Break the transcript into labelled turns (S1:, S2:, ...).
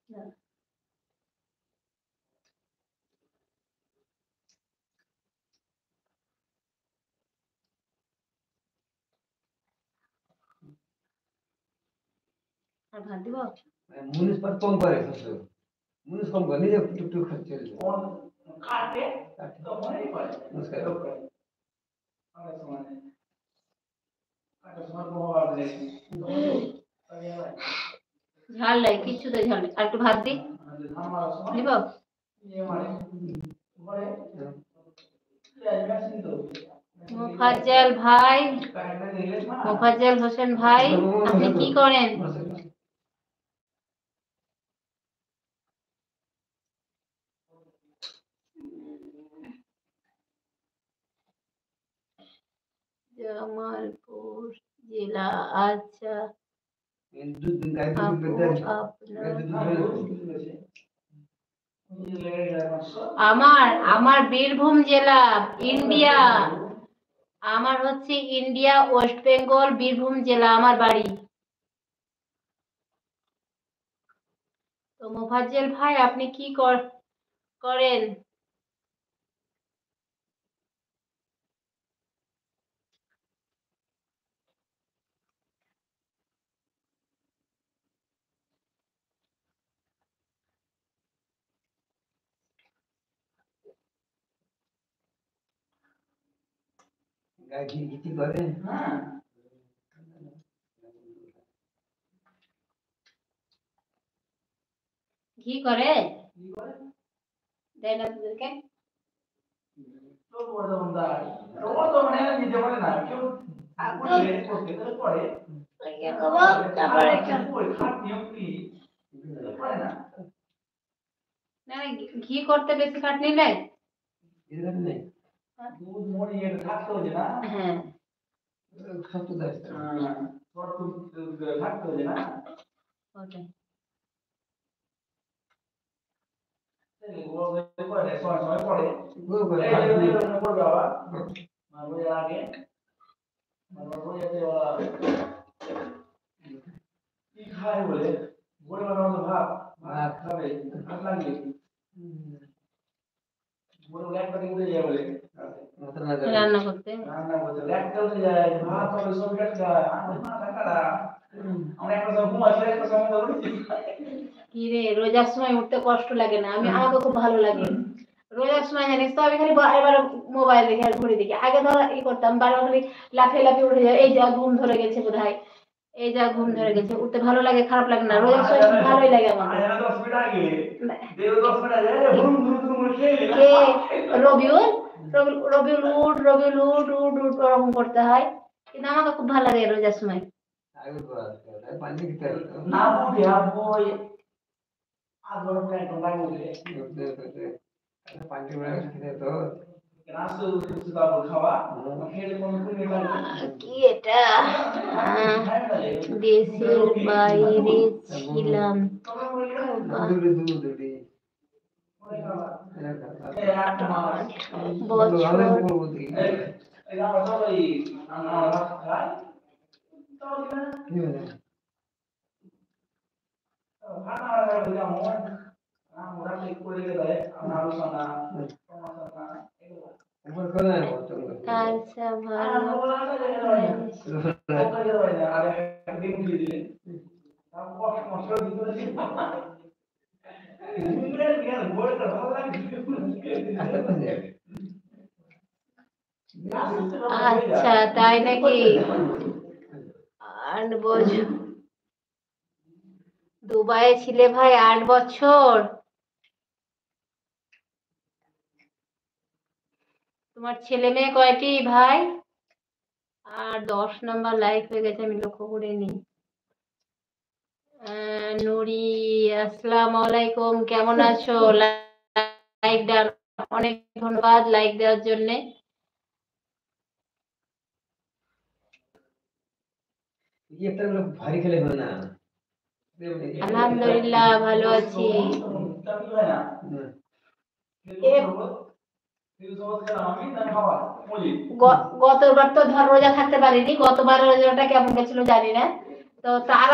S1: আর ভাত দিব
S2: মুনিশ पर कम करे सबसे मुनिश कम कर लीजिए टुक टुक खर्च चले
S3: और काटे तो होने ही पड़े
S2: नमस्कार
S3: अरे सुने अरे सुन बहुत देखी
S1: ঝাল নাই, কিছুতে ঝাল নেই। আর একটু ভাত দি
S3: हमारा सुने
S1: দিব।
S3: ये हमारे बड़े ये मैसेज दो
S1: মোফাজ্জল ভাই,
S3: पहले दिले ना
S1: মোফাজ্জল হোসেন ভাই, আপনি কি করেন? জামালপুর জেলা। আচ্ছা,
S2: दो दिन का
S1: আপু আপনার আমার আমার বীরভূম জেলা, ইন্ডিয়া। আমার হচ্ছে ইন্ডিয়া, ওয়েস্ট বেঙ্গল, বীরভূম জেলা আমার বাড়ি। তো মোফাজ্জল ভাই আপনি কি করেন?
S2: गाड़ी किती करे
S3: हां
S1: ঘি করে দেয় না তোদেরকে?
S3: तो बोल दो बंदा रोज तो मैंने नीचे बोले ना क्यों बोले ओके तो पड़े
S1: তারপরে
S3: कोई खाट नियम की पड़े ना
S1: না ঘি করতে বেশি খাটনি নেই।
S2: इधर नहीं
S3: दूध मोड़ ये खाट हो जाए ना
S1: হ্যাঁ
S2: सब तो दस
S3: हां और तो खाट हो जाए ना
S1: ওটাই।
S3: वो पड़े सोए पड़े
S2: वो
S3: ए
S2: करे
S3: ये पड़ गया मारो ये आगे मारो ये तो কি খায় বলে বলে বানানো ভাত ভাত খাবে ভাত লাগে বলে এক পাটি উঠে যায় বলে
S1: রান্না করতে
S3: রান্না করতে একটা উঠে যায় ভাত হবে সব একটা যায় আমার মা টাকাটা আমরা একটা সময় ঘুমাচ্ছি একটা সময় উঠছি
S1: কি রে, রোজার সময় উঠতে কষ্ট লাগে না? আমাকে খুব ভালো লাগে রোজার সময়। জানিস তো আমি খালি এবার মোবাইল দেখে আর ঘুরে দেখি। আগে ধর ই করতাম, বারবার খালি লাফিয়ে লাফিয়ে উঠে যায়, এই যা ঘুম ধরে গেছে বোধহয়, এই যা ঘুম ধরে গেছে। উঠতে ভালো লাগে, খারাপ লাগে না। রোজার সময় খুব ভালোই লাগে আমার।
S3: আজ 10 মিনিট আগে দেব 10 মিনিট আগে ঘুম ঘুম ঘুম খেয়ে
S1: কে? রবিউল রবিউল উঠ, রবিউল উঠ উঠ উঠ ওরকম করতে হয়। কিন্তু আমাকে খুব ভালো লাগে রোজার সময়।
S2: आगे तो पानी की तरह
S3: না বুঝে বই আগর প্রায় তো লাগে
S2: पानी में रखते तो
S3: রাস্তা সুদা খাওয়া খেলে কোন কোন
S1: কি এটা? দেশের বাইরে ছিলাম
S2: दूर दूर दूरी
S1: বছর। আচ্ছা ভালো। আচ্ছা তাই নাকি? 8 বছর দুবাইয়ে ছিলে ভাই? 8 বছর? তোমার ছেলে মেয়ে কয়টি ভাই? আর 10 নাম্বার লাইক হয়ে গেছে, আমি লক্ষ্য করিনি। নুরি আসসালামু আলাইকুম, কেমন আছো? লাইক দেওয়ার অনেক ধন্যবাদ, লাইক দেওয়ার জন্য।
S2: ये तो लोग भारी खेले हो ना
S1: আলহামদুলিল্লাহ ভালো আছি। গতবার তো ধর রোজা থাকতে পারিনি। গতবার রোজাটা কেমন গেছিল জানি না। তো তার